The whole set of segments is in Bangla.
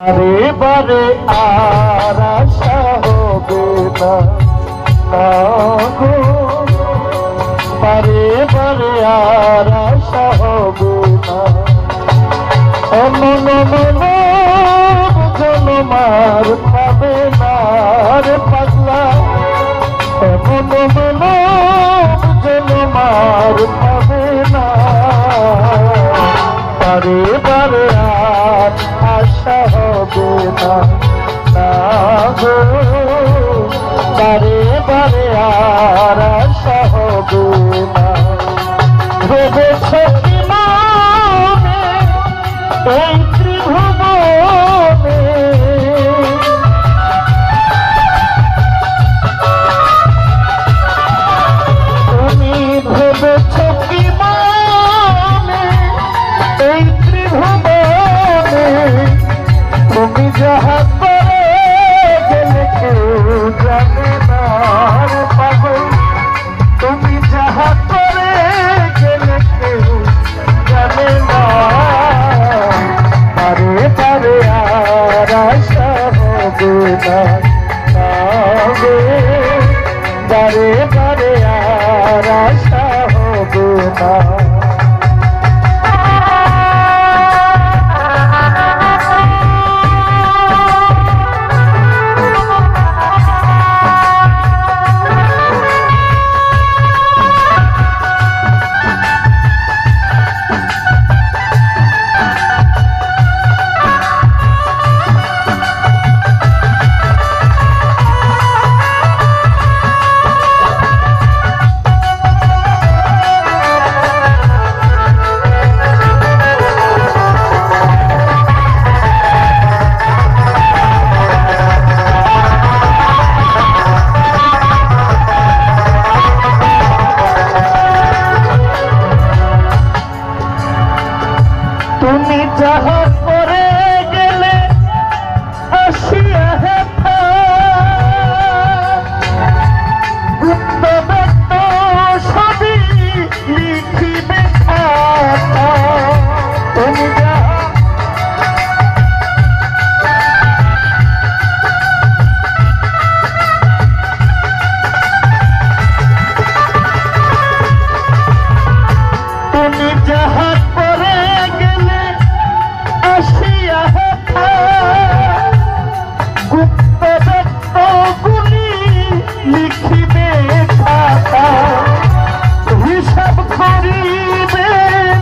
বারে বারে আর আশা হবে না, না গো, বারে বারে আর আশা হবে না। এমন মন জনমার পাবে না রে পাগলা, এমন মন জনমার পাবে না। বারে বারে আর আশা হবে না, না গো, বারে বারে আর আশা হবে না। ভেবেছ কি মনে এই ত্রিভুবনে তুমি ভেবেছ কি মনে এই ত্রিভুবনে তুমি যাহা করে গেলে কেউ জানে না রে পাগল, তুমি যাহা করে গেলে কেউ জানে না। বারে বারে আর আশা হবে না, না গো, বারে বারে আর আশা হবে না। তুমি যাহা করে গেলে আসিয়া হেথা গুপ্ত ব্যক্ত সবই লিখিবে খাতা। তুমি যাহা তুমি যাহা করে গেলে আসিয়া হেথা গুপ্ত ব্যক্ত গুলি লিখিবে খাতা। হিসাব করিবেন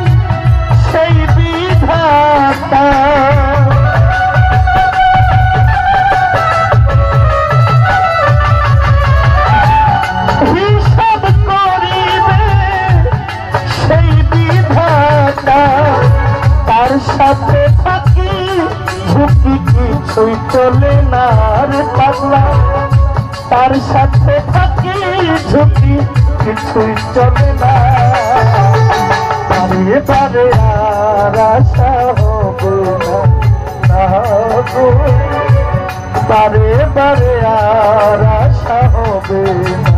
সেই বিধাতা। হিসাব করিবে সেই বিধাতা। তার সাথে থাকি ঝুঁকি কিছুই চলে না রে পাগলা, তার সাথে থাকি ঝুঁকি কিছুই চলে না। বারে বারে আর আশা হবে না, না গো, বারে বারে আর আশা হবে না।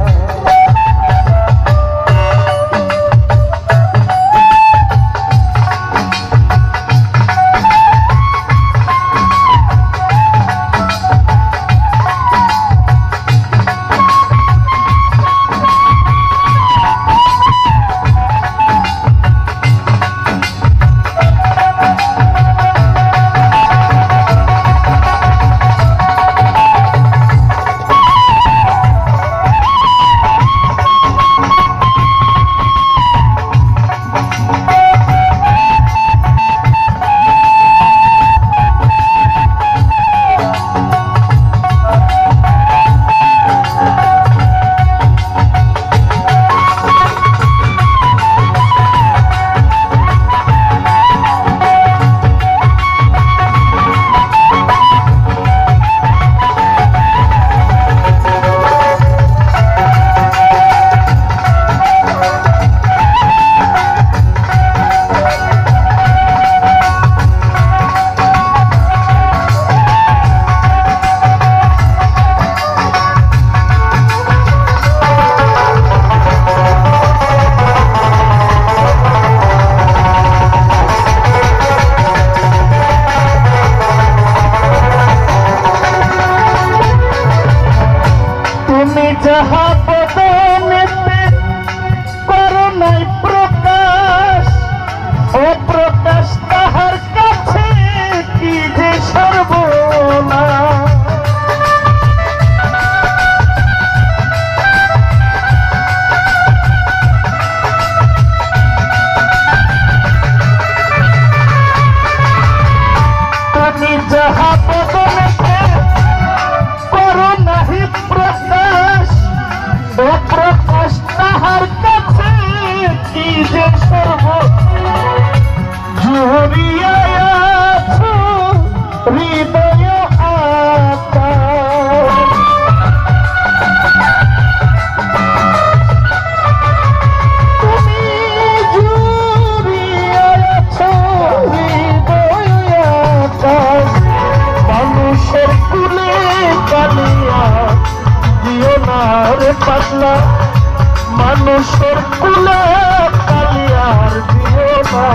তুমি যাহা বদনেতে করো নাই প্রকাশ, ও প্রকাশ তাহার কাছে কি যে সর্বনাশ। তুমি যাহা বদনেতে করো নাহি প্রকাশ, ও প্রকাশ তাহার কাছে কি যে সর্বনাশ। জুড়িয়া আছো হৃদয় আকাশ, তুমি জুড়িয়া আছো হৃদয় আকাশ। মানুষের কুলে কালিয়া দিও না রে পাগলা, মানুষের কুলে কালিয়ার দিও না।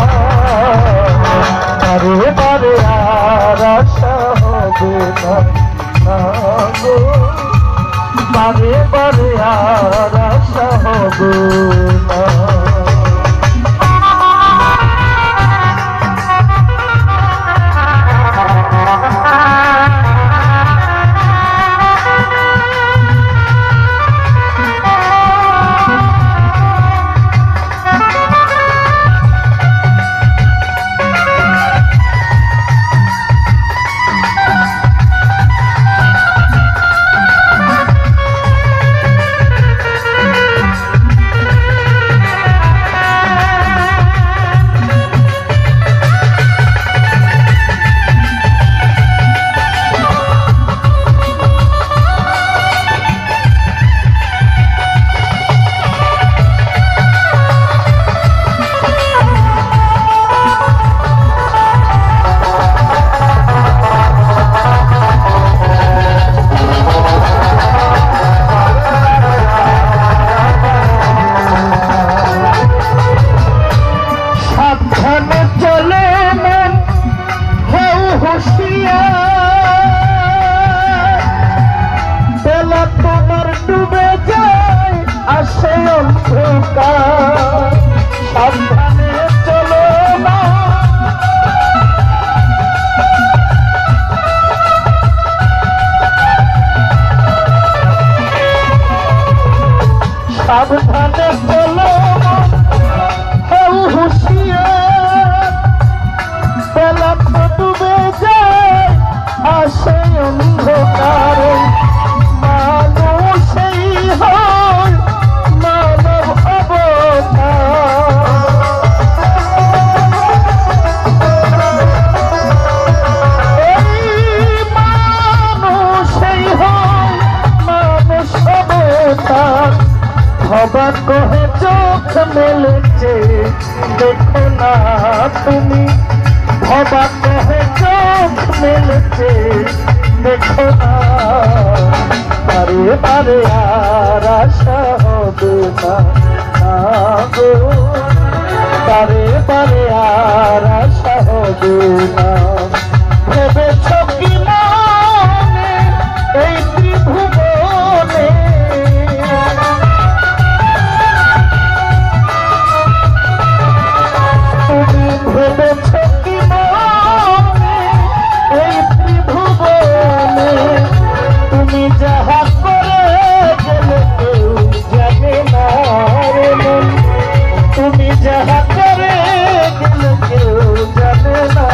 বারে বারে আর আশা হবে না, না গো, বারে বারে আর আশা হবে না। সাবধানে চলো না, সাবধানে চলো হও হুঁশিয়ার। বেলা তো ডুবে যায় আসে অন্ধকারে, মানুষই হয় মানব অবতার। এই মানুষই হয় মানুষ অবতার। অবাক হয়ে চোখ মেলেছে দেখো না তুমি, অবাক হয়ে চোখ মেলেছে দেখো না। বারে বারে আর আশা হবে না, না গো, বারে বারে আর আশা হবে না। ভেবেছ কি মনে এই ত্রিভুবনে, তুমি ভেবেছ কি মনে এই ত্রিভুবনে, তুমি যাহা করে গেলে কেউ জানে না রে মন, তুমি যাহা করে গেলে কেউ জানে না।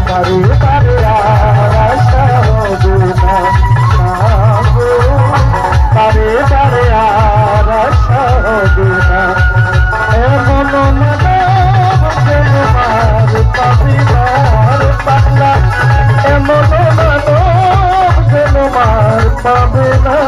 বারে বারে আর আশা হবে না, না গো, বারে বারে আর আশা হবে না। এমন মানব যেন মার পাবি না রে পাগলা, এমন মানব যেন মার পাবে না।